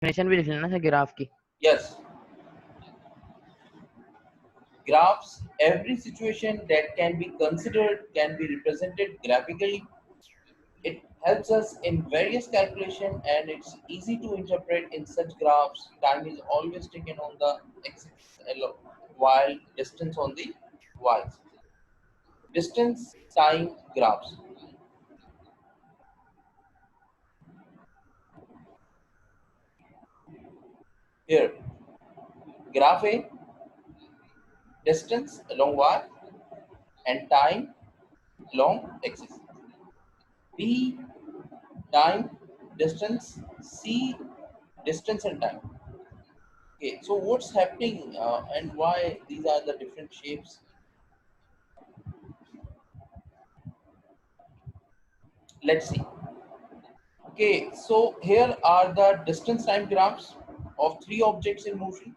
Definition भी लिख लेना सर ग्राफ की। Yes. Graphs, every situation that can be considered can be represented graphically. It helps us in various calculation and it's easy to interpret in such graphs. Time is always taken on the x-axis while distance on the y-axis. Distance time graphs. Here, graph A, distance along y and time along axis. B, time, distance. C, distance and time. Okay, so what's happening and why these are the different shapes? Let's see. Okay, so here are the distance time graphs of three objects in motion.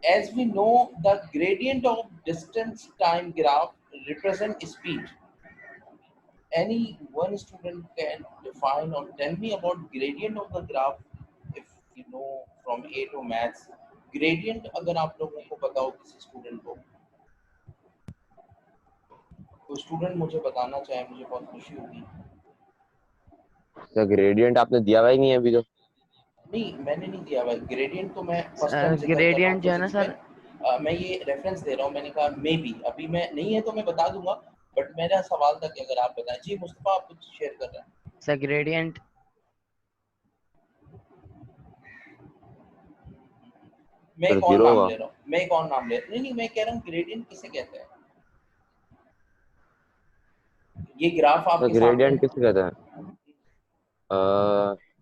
As we know, the gradient of distance time graph represent speed. Any one student can define or tell me about gradient of the graph if you know from A to maths. Gradient अगर आप लोगों को पता हो किसी student को, तो student मुझे बताना चाहे, मुझे बहुत खुशी होगी। तो ग्रेडियंट आपने दिया हुआ ही नहीं है अभी तो। नहीं, मैंने नहीं दिया भाई ग्रेडियंट, तो मैं फर्स्ट टाइम जिक्र कर रहा हूँ ग्रेडियंट जो है ना फिजिक्स सर, में। मैं ये रेफरेंस दे रहा हूँ, मैंने कहा मे बी अभी मैं नहीं है तो मैं बता दूंगा, बट मेरा सवाल था कि अगर आप बताएं। जी मुस्तफा, आप कुछ शेयर कर रहे हैं। सर ग्रेडियंट मैं सर एक और जीरो नाम होगा। ले रहा हूँ, मैं एक और नाम ले नहीं नहीं मैं कह रहा हूँ ग्रेडियंट किसे कहते हैं। ये ग्राफ तो आपके सामने ग्रेडियंट है। किसे कहते हैं?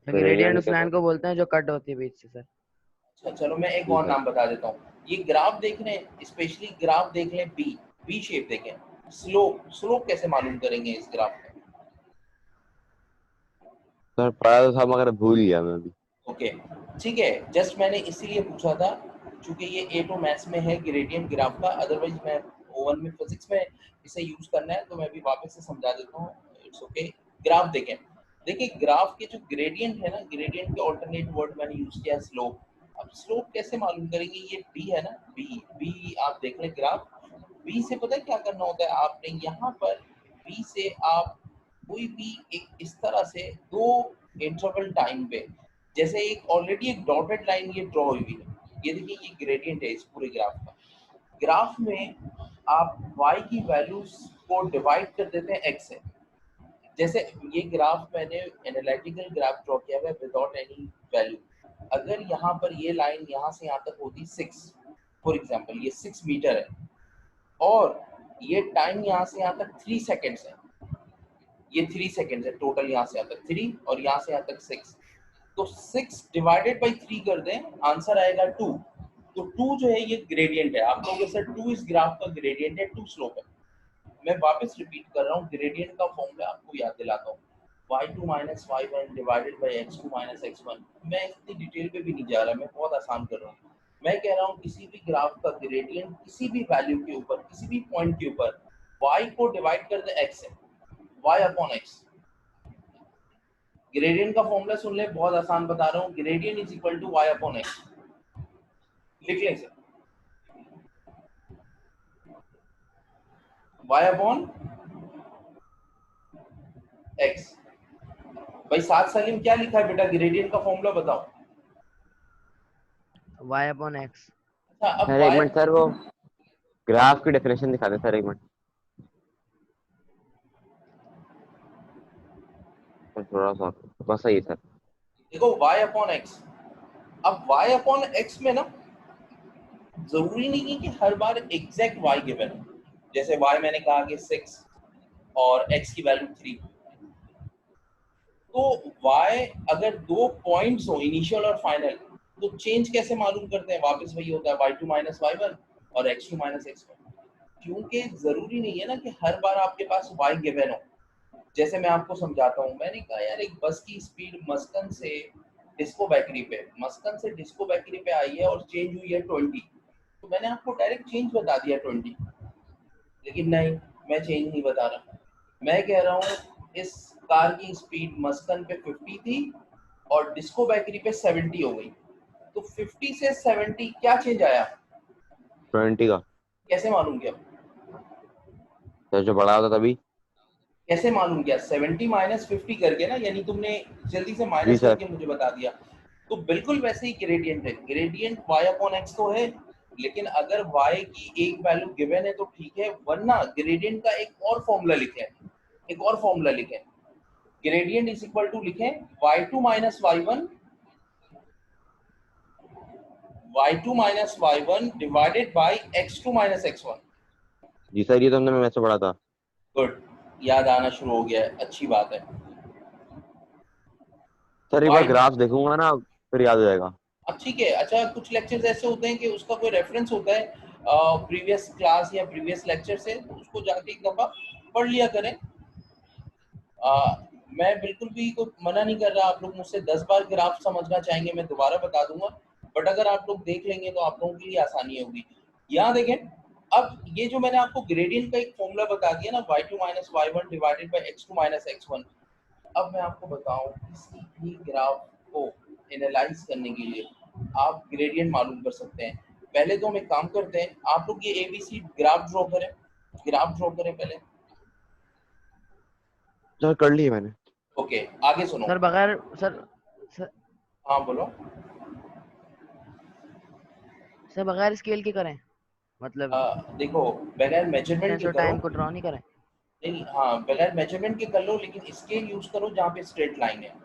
ग्रेडियंट ग्रेडियंट उस क्या लाइन था? को बोलते हैं जो कट होती है बीच से सर। अच्छा चलो मैं एक ठीक और है। नाम बता देता हूँ। ये ग्राफ देख रहे हैं, स्पेशली ग्राफ देख लें बी, बी शेप देखें। स्लोप, स्लोप कैसे मालूम करेंगे इस ग्राफ में? सर पढ़ा तो था मगर भूल गया मैं अभी। ओके, ठीक है, जस्ट मैंने इसीलिए पूछा था क्योंकि ये ए टू मैथ्स में है ग्रेडियंट ग्राफ का, अदरवाइज मैं ओवन में फिजिक्स में इसे यूज करना है तो मैं भी वापस से समझा देता हूँ। It's okay. ग्राफ देखें, देखिए ग्राफ के जो ग्रेडियंट है ना, ग्रेडियंट के ऑल्टरनेट वर्ड मैंने यूज किया स्लोप। अब स्लोप कैसे मालूम करेंगे? ये बी है ना, बी बी आप देख लें ग्राफ। बी से पता है क्या करना होता है आपने? यहाँ पर बी से आप कोई भी एक इस तरह से दो इंटरवल टाइम पे, जैसे एक ऑलरेडी एक डॉटेड लाइन ये ड्रॉ हुई है, ये देखिए ये ग्रेडियंट है इस पूरे ग्राफ का। ग्राफ में आप y की वैल्यूज को डिवाइड कर देते हैं x से। जैसे ये ग्राफ मैंने एनालिटिकल ग्राफ ड्रॉ किया हुआ है विदाउट एनी वैल्यू। अगर यहाँ पर ये लाइन यहाँ से यहाँ तक होती 6, फॉर एग्जांपल ये 6 मीटर है, और ये टाइम यहाँ से यहाँ तक 3 सेकेंड्स है, ये 3 सेकेंड्स है टोटल, यहाँ से यहाँ तक 3 और यहाँ से यहाँ तक 6, तो 6 डिवाइडेड बाई 3 कर दें, आंसर आएगा 2। तो 2 जो है ये ग्रेडियंट है। आप लोगों से 2 इस ग्राफ का ग्रेडियंट है, 2 स्लोप है। मैं वापस रिपीट कर रहा हूँ, ग्रेडियंट का फॉर्मूला आपको याद दिलाता हूँ, y2 minus y1 divided by x2 minus x1। मैं इतनी डिटेल पे भी नहीं जा रहा, मैं बहुत आसान कर रहा हूँ। मैं कह रहा हूँ किसी भी ग्राफ का ग्रेडियंट किसी भी वैल्यू के ऊपर, किसी भी पॉइंट के ऊपर y को डिवाइड कर दे x से, y अपॉन x। ग्रेडियंट का फॉर्मूला सुन ले, बहुत आसान बता रहा हूँ, gradient is equal to y upon x। लिख लें सर, y अपॉन x। भाई साथ सलीम क्या लिखा है बेटा? ग्रेडियंट का फॉर्मूला बताओ। y upon x। अच्छा अब सर एक मिनट सर, वो ग्राफ की डेफिनेशन दिखा दें सर, एक मिनट सर, थोड़ा सा बस सही है सर। देखो y अपॉन x, अब y अपॉन x में ना जरूरी नहीं है कि हर बार एग्जैक्ट y गिवन हो। जैसे y मैंने कहा कि 6 और x की वैल्यू 3, तो y अगर दो पॉइंट्स हो इनिशियल और फाइनल, तो चेंज कैसे मालूम करते हैं? वापस वही होता है y2 माइनस y1 और x2 माइनस x1। क्योंकि जरूरी नहीं है ना कि हर बार आपके पास y गिवन हो। जैसे मैं आपको समझाता हूँ, मैंने कहा यार एक बस की स्पीड मस्कन से डिस्को बेकरी पे, मस्कन से डिस्को बेकरी पे आई है और चेंज हुई है 20, तो मैंने आपको डायरेक्ट चेंज बता दिया 20, लेकिन नहीं, मैं चेंज नहीं बता रहा। मैं कह रहा हूँ इस कार की स्पीड मस्कन पे 50 थी और डिस्को बेकरी पे 70 हो गई, तो 50 से 70 क्या चेंज आया, 20 का। कैसे मालूम किया, तो जो बड़ा होता तभी। कैसे मालूम किया, 70 माइनस 50 करके ना, यानी तुमने जल्दी से जी माइनस सर। करके मुझे बता दिया। तो बिल्कुल वैसे ही ग्रेडियंट है, ग्रेडियंट y अपॉन x तो है, लेकिन अगर y की एक वैल्यू गिवन है तो ठीक है, वरना ग्रेडियंट का एक और फॉर्मूला लिखें, एक और फॉर्मूला लिखें, ग्रेडियंट इज इक्वल टू लिखें y2 minus y1 divided by x2 minus x1। जी सर, ये तो हमने मैं से पढ़ा था। गुड, याद आना शुरू हो गया है, अच्छी बात है। सर एक बार y ग्राफ देखूंगा ना फिर याद हो जाएगा। ठीक है। अच्छा, कुछ लेक्चर्स ऐसे होते हैं कि उसका कोई रेफरेंस होता है प्रीवियस क्लास या प्रीवियस लेक्चर से, तो उसको जाके एक दफा पढ़ लिया करें। मैं बिल्कुल भी कोई मना नहीं कर रहा, आप लोग मुझसे 10 बार ग्राफ समझना चाहेंगे मैं दोबारा बता दूंगा, बट अगर आप लोग देख लेंगे तो आप लोगों के लिए आसानी होगी। यहाँ देखें, अब ये जो मैंने आपको ग्रेडियंट का एक फॉर्मूला बता दिया ना, y2 minus y1 divided by x2 minus x1। अब मैं आपको बताऊं, किसी भी ग्राफ को एनालाइज करने के लिए आप ग्रेडियंट मालूम कर सकते हैं। पहले तो हम एक काम करते हैं, आप लोग ये एबीसी ग्राफ ड्रॉ करें, ग्राफ ड्रॉ करें पहले। सर कर लिए मैंने। ओके, आगे सुनो। सर बगैर सर हाँ बोलो। सर बगैर स्केल के करें, मतलब देखो, बगैर मेजरमेंट डिस्टेंस के और करो। टाइम को ड्रॉ नहीं करें। नहीं, हाँ बगैर मेजरमेंट के कर लो, लेकिन स्केल यूज करो जहाँ पे स्ट्रेट लाइन है।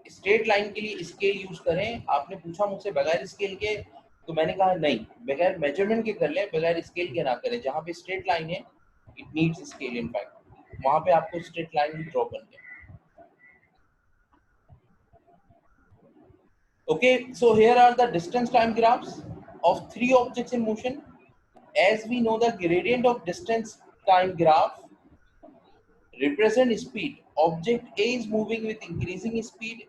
स्ट्रेट लाइन के लिए स्केल यूज करें। आपने पूछा मुझसे बगैर स्केल के, तो मैंने कहा नहीं, बगैर मेजरमेंट के कर लें, बगैर स्केल के ना करें। जहाँ पे स्ट्रेट लाइन है इट नीड्स स्केल, इनफैक्ट वहां पे आपको स्ट्रेट लाइन ड्रॉ करनी है। Okay, so here are the distance time graphs of three objects in motion. As we know, the gradient of distance time graph represent speed. Object A is moving with increasing speed,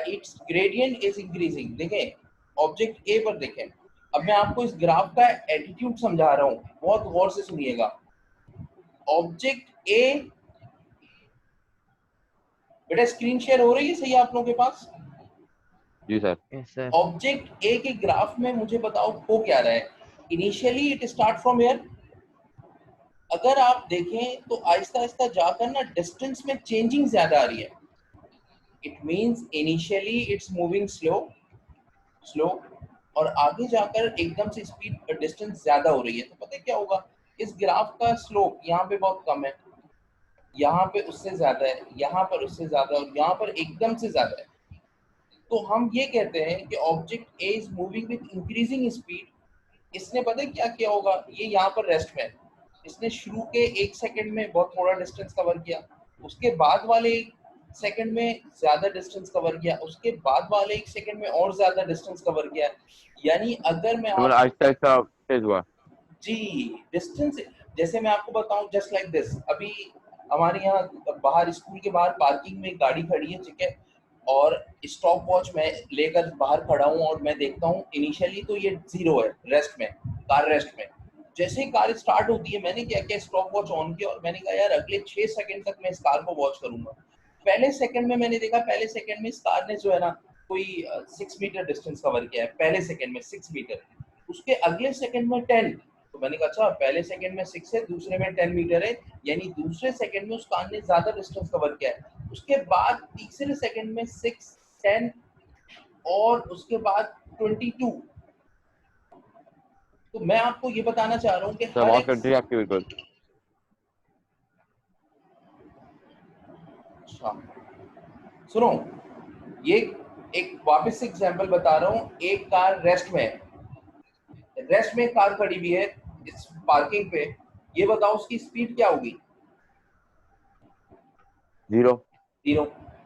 its gradient is increasing. देखें, object A पर देखें। अब मैं आपको इस graph का attitude समझा रहा हूँ, बहुत गौर से सुनिएगा। ऑब्जेक्ट ए, बेटा स्क्रीन शेयर हो रही है सही आप लोगों के पास? जी sir. Yes sir. Object A के ग्राफ में मुझे बताओ हो क्या रहा है। Initially it start from here, अगर आप देखें तो आहिस्ता आहिस्ता जाकर ना डिस्टेंस में चेंजिंग ज्यादा आ रही है। It means initially it's moving slow slow, और आगे जाकर एकदम से स्पीड डिस्टेंस ज्यादा हो रही है। तो पता है क्या होगा, इस ग्राफ का स्लोप यहाँ पे बहुत कम है, यहाँ पे उससे ज्यादा है, यहाँ पर उससे ज्यादा है, और यहाँ पर एकदम से ज्यादा है। तो हम ये कहते हैं कि object A is moving with increasing speed. इसने पता है क्या किया होगा, ये यहाँ पर रेस्ट में है, इसने शुरू के 1 सेकंड में बहुत थोड़ा डिस्टेंस कवर किया, उसके बाद वाले 1 सेकंड में ज्यादा डिस्टेंस कवर किया, उसके बाद वाले 1 सेकंड में और ज्यादा डिस्टेंस कवर किया। यानी अगर मैं तो मतलब आप आहिस्ता आहिस्ता तेज हुआ। जी डिस्टेंस, जैसे मैं आपको बताऊं जस्ट लाइक दिस, अभी हमारे यहाँ बाहर स्कूल के बाहर पार्किंग में एक गाड़ी खड़ी है, ठीक है, और स्टॉप वॉच मैं लेकर बाहर खड़ा हूँ और मैं देखता हूँ इनिशियली तो ये 0 है, रेस्ट में, कार रेस्ट में। जैसे ही कार स्टार्ट होती है, मैंने क्या किया, स्टॉप वॉच ऑन किया और मैंने कहा यार अगले 6 सेकंड तक मैं इस कार को वॉच करूंगा। पहले सेकंड में मैंने देखा, पहले सेकंड में इस कार ने जो है ना कोई 6 मीटर डिस्टेंस कवर किया है, पहले सेकंड में 6 मीटर। उसके अगले सेकंड में 10, तो मैंने कहा अच्छा पहले सेकंड में 6 है, दूसरे में 10 मीटर है, यानी दूसरे सेकंड में उस कार ने ज्यादा डिस्टेंस कवर किया है। उसके बाद तीसरे सेकंड में 6, 10 और उसके बाद 22। तो मैं आपको ये बताना चाह रहा हूँ कि सर हर बहुत एक, कंट्री आपकी बिल्कुल। अच्छा सुनो, ये एक वापस से एग्जांपल बता रहा हूँ। एक कार रेस्ट में है, रेस्ट में कार खड़ी हुई है इस पार्किंग पे, ये बताओ उसकी स्पीड क्या होगी? 0। 0।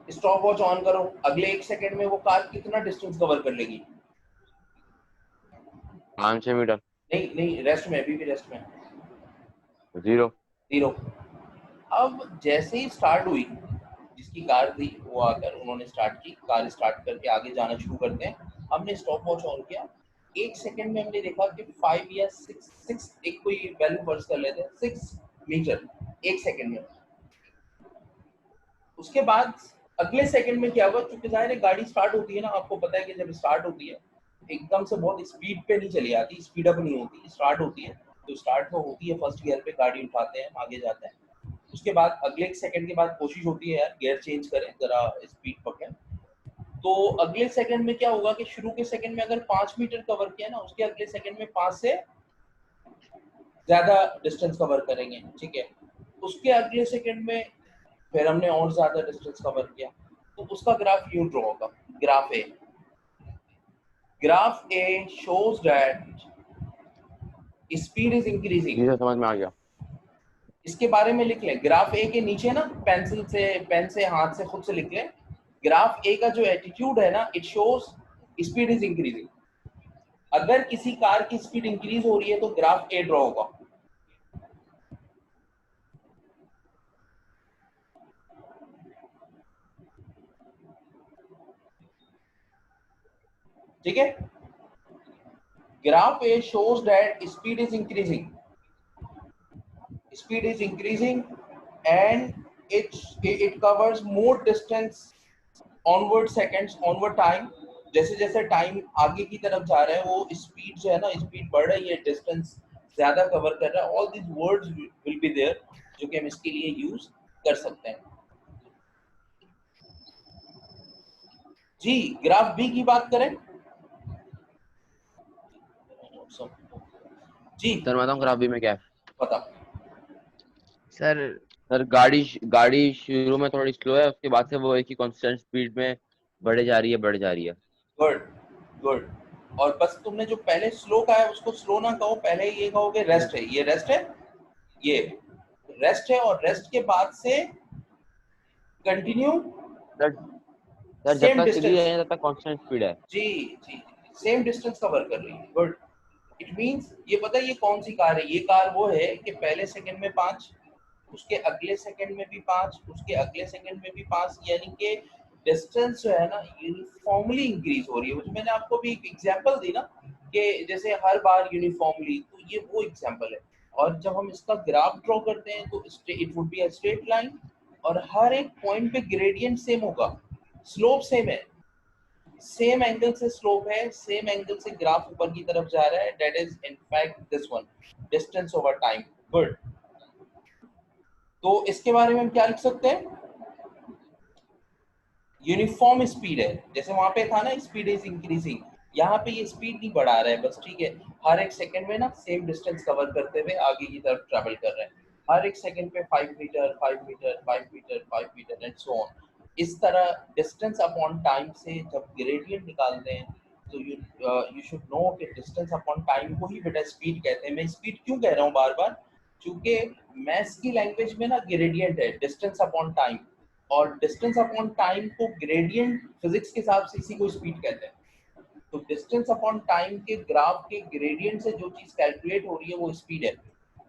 स्टॉप वॉच ऑन करो, अगले 1 सेकंड में वो कार कितना डिस्टेंस कवर कर लेगी? 5-6 मीटर। नहीं नहीं, रेस्ट में, अभी भी रेस्ट में। 0। 0। अब जैसे ही स्टार्ट हुई, जिसकी कार थी वो आकर उन्होंने स्टार्ट की, कार स्टार्ट करके आगे जाना शुरू करते हैं। हमने स्टॉप वॉच ऑन किया, 1 सेकंड में हमने देखा कि 5 या 6 एक कोई वैल्यू वर्स कर लेते हैं, 6 मीटर 1 सेकंड में। उसके बाद अगले सेकंड में क्या हुआ, क्योंकि जाहिर है गाड़ी स्टार्ट होती है ना, आपको पता है कि जब स्टार्ट होती है एकदम से बहुत स्पीड पे नहीं चली आती, स्पीड अप नहीं होती, स्टार्ट होती है तो स्टार्ट तो होती है फर्स्ट गियर पे, गाड़ी उठाते हैं आगे जाते हैं। उसके बाद अगले सेकंड के बाद कोशिश होती है यार गियर चेंज करें, जरा स्पीड पकड़ें। तो अगले सेकंड में क्या होगा कि शुरू के सेकंड में अगर 5 मीटर कवर किया ना, उसके अगले सेकंड में 5 से ज्यादा डिस्टेंस कवर करेंगे, ठीक है। उसके अगले सेकंड में फिर हमने और ज्यादा डिस्टेंस कवर किया, तो उसका ग्राफ यूं ड्रॉ होगा। Graph a shows that speed is increasing. जी सर, समझ में आ गया। इसके बारे में लिख लें, ग्राफ ए के नीचे ना पेंसिल से, पेन से, हाथ से खुद से लिख लें, ग्राफ ए का जो एटीट्यूड है ना, it shows speed is increasing. अगर किसी कार की स्पीड इंक्रीज हो रही है तो ग्राफ ए ड्रॉ होगा। ठीक है, graph a shows that speed is increasing, speed is increasing and it covers more distance onward seconds, onward time। जैसे जैसे टाइम आगे की तरफ जा रहा है वो स्पीड जो है ना, स्पीड बढ़ रही है, डिस्टेंस ज्यादा कवर कर रहा है। All these words will be there जो कि हम इसके लिए यूज कर सकते हैं। जी, ग्राफ बी की बात करें जी, सर बताऊँ ग्राफ बी में क्या है? बता। सर सर गाड़ी शुरू में थोड़ी स्लो है, उसके बाद से वो एक ही कांस्टेंट स्पीड में बढ़े जा रही है, बढ़ जा रही है। Good good. और बस तुमने जो पहले स्लो का है उसको स्लो ना कहो, पहले ये कहोगे रेस्ट है, ये रेस्ट है, ये रेस्ट है, और रेस्ट के बाद से कंटिन्यू सर सर जब सेम तक क्लियर डिस्टेंस। है तब तक कांस्टेंट स्पीड है। जी जी, सेम डिस्टेंस कवर कर रही है। गुड। इट मींस ये पता है ये कौन सी कार है, ये कार वो है कि पहले सेकंड में 5, उसके अगले सेकंड में भी 5, उसके अगले सेकंड में भी 5, यानी कि डिस्टेंस जो है ना यूनिफॉर्मली इंक्रीज हो रही है। मैंने आपको भी एक एग्जांपल दी ना कि जैसे हर बार यूनिफॉर्मली, तो ये वो एग्जांपल है। और जब हम इसका ग्राफ ड्रॉ करते हैं तो it would be a straight line, और हर एक पॉइंट पे ग्रेडियंट सेम होगा, स्लोप सेम है, सेम एंगल से स्लोप है, सेम एंगल से ग्राफ ऊपर की तरफ जा रहा है। That is in fact this one, distance over time. Good. तो इसके बारे में हम क्या लिख सकते हैं, यूनिफॉर्म स्पीड है। जैसे वहां पे था ना स्पीड इज इंक्रीजिंग, यहाँ पे ये स्पीड नहीं बढ़ा रहा है बस, ठीक है। हर एक सेकंड में ना सेम डिस्टेंस कवर करते हुए आगे की तरफ ट्रैवल कर रहे हैं, हर एक सेकंड पे 5 metre 5 metre 5 metre 5 metre and so on. इस तरह डिस्टेंस अपॉन टाइम से जब ग्रेडियंट निकालते हैं तो यू शुड नो कि डिस्टेंस अपॉन टाइम को ही बेटा स्पीड कहते हैं। मैं स्पीड क्यों कह रहा हूँ बार बार, क्योंकि मैथ्स की लैंग्वेज में ना ग्रेडियंट है डिस्टेंस अपॉन टाइम, और डिस्टेंस अपॉन टाइम को ग्रेडियंट फिजिक्स के हिसाब से इसी को स्पीड कहते हैं। तो डिस्टेंस अपॉन टाइम के ग्राफ के ग्रेडियंट से जो चीज कैलकुलेट हो रही है वो स्पीड है।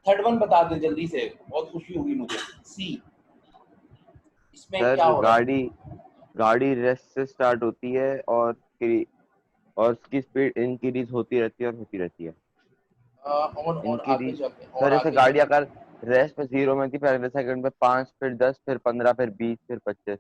थर्ड वन बता दे जल्दी से, बहुत खुशी होगी मुझे। सी, इसमें क्या सर हो रहा है? गाड़ी रेस्ट से स्टार्ट होती है और उसकी स्पीड इंक्रीज होती रहती है और होती रहती है। और आगे इंक्रीज जाके, सर और जैसे आगे गाड़ी जाके अगर रेस्ट में 0 में थी, फिर अगले सेकंड में 5, फिर 10, फिर 15, फिर 20, फिर 25।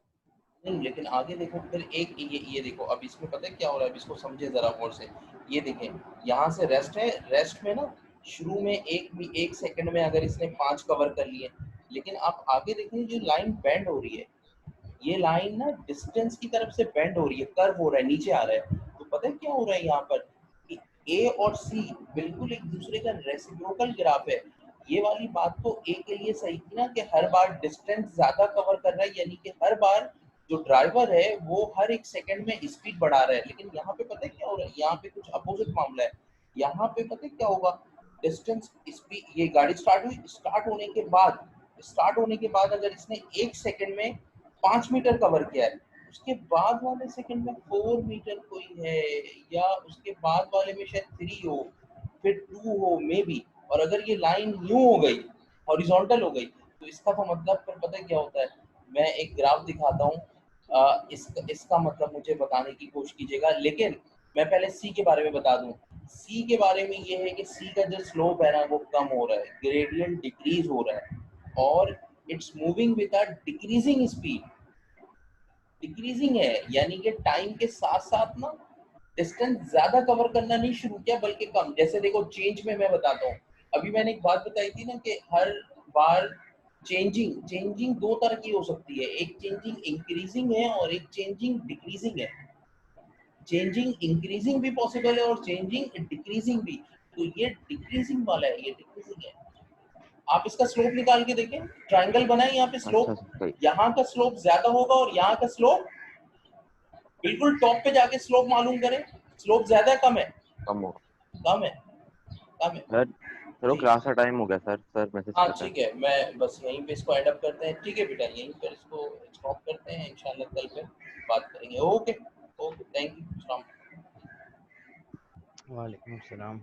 नहीं, लेकिन आगे देखो फिर एक ये देखो, अब इसमें पता है क्या हो रहा है, अब इसको समझे जरा गौर से। ये देखें, यहाँ से रेस्ट है, रेस्ट में ना शुरू में एक सेकंड में अगर इसने 5 कवर कर लिए, लेकिन आप आगे देखें जो लाइन बेंड हो रही है, ये लाइन ना डिस्टेंस की तरफ से बेंड हो रही है, कर्व हो रहा है, नीचे आ रहा है। तो पता है क्या हो रहा है यहाँ पर, ए और सी बिल्कुल एक दूसरे का रेसिप्रोकल ग्राफ है। ये वाली बात तो ए के लिए सही थी ना कि हर बार डिस्टेंस ज्यादा कवर कर रहा है, यानी कि हर बार जो ड्राइवर है वो हर एक सेकंड में स्पीड बढ़ा रहा है। लेकिन यहाँ पे पता है क्या हो रहा है, यहाँ पे कुछ अपोजिट मामला है। यहाँ पे पता है क्या होगा, डिस्टेंस स्पीड, ये गाड़ी स्टार्ट हुई, स्टार्ट होने के बाद अगर इसने एक सेकंड में 5 मीटर कवर किया है, उसके बाद वाले सेकंड में 4 मीटर कोई है, या उसके बाद वाले में शायद 3 हो, फिर 2 हो मे बी, और अगर ये लाइन यूं हो गई, हॉरिजॉन्टल हो गई, तो इसका तो मतलब फिर पता है क्या होता है। मैं एक ग्राफ दिखाता हूँ, इसका मतलब मुझे बताने की कोशिश कीजिएगा, लेकिन मैं पहले सी के बारे में बता दूं। सी के बारे में ये है कि सी का जो स्लोप है ना वो कम हो रहा है, ग्रेडियंट डिक्रीज हो रहा है, और it's moving with a decreasing speed. Decreasing है, यानी कि टाइम के साथ साथ ना डिस्टेंस ज्यादा कवर करना नहीं शुरू किया बल्कि कम। जैसे देखो चेंज में मैं बताता हूँ, अभी मैंने एक बात बताई थी ना कि हर बार चेंजिंग दो तरह की हो सकती है, एक चेंजिंग इंक्रीजिंग है और एक चेंजिंग डिक्रीजिंग है। चेंजिंग इंक्रीजिंग भी पॉसिबल है और चेंजिंग डिक्रीजिंग भी। तो ये डिक्रीजिंग वाला है, ये डिक्रीजिंग है। आप इसका स्लोप निकाल के देखें, ट्रायंगल बनाए, यहाँ पे अच्छा स्लोप, सही, यहाँ का स्लोप ज्यादा होगा और यहाँ का स्लोप, बिल्कुल टॉप पे जाके स्लोप मालूम करें, स्लोप ज्यादा है कम है? कम हो कम है, कम है सर। चलो जी। क्लास का टाइम हो गया सर, सर मैसेज हाँ कर रहे हैं। ठीक है, मैं बस यहीं पे इसको एड अप करते हैं, ठीक है बेटा, यहीं पर इसको स्टॉप करते हैं, इंशाल्लाह कल फिर बात करेंगे। Okay okay, thank you. वालेकुम सलाम।